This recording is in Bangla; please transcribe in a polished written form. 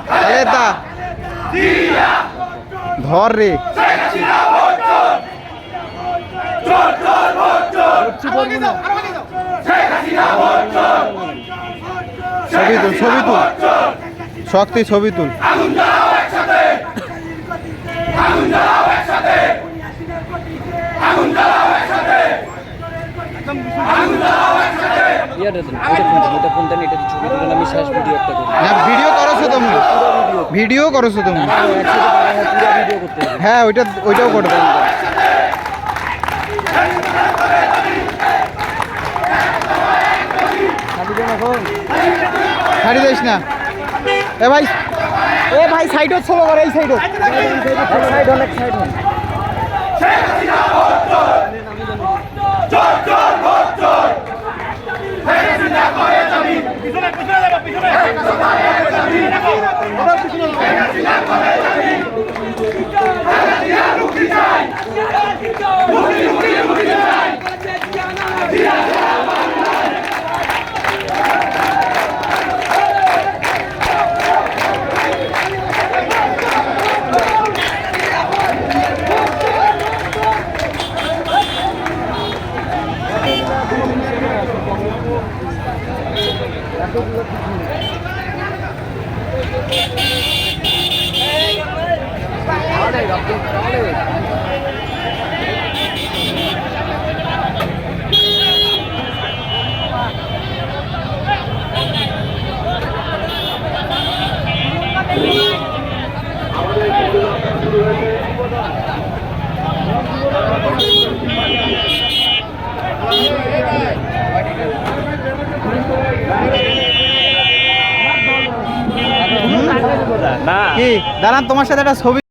খালেদা ধর রে ছবি তুল ছবি তুল শক্তি ছবি তুল ভিডিও করছো তুমি ভিডিও করছো তুমি হ্যাঁ ওইটাও করে দেবো ছাড়ি দিস না এ ভাই সাইডত ছোলো করে এই সাইডত সাইড অনেক সাইড কি দাঁড়ান তোমার সাথে একটা ছবি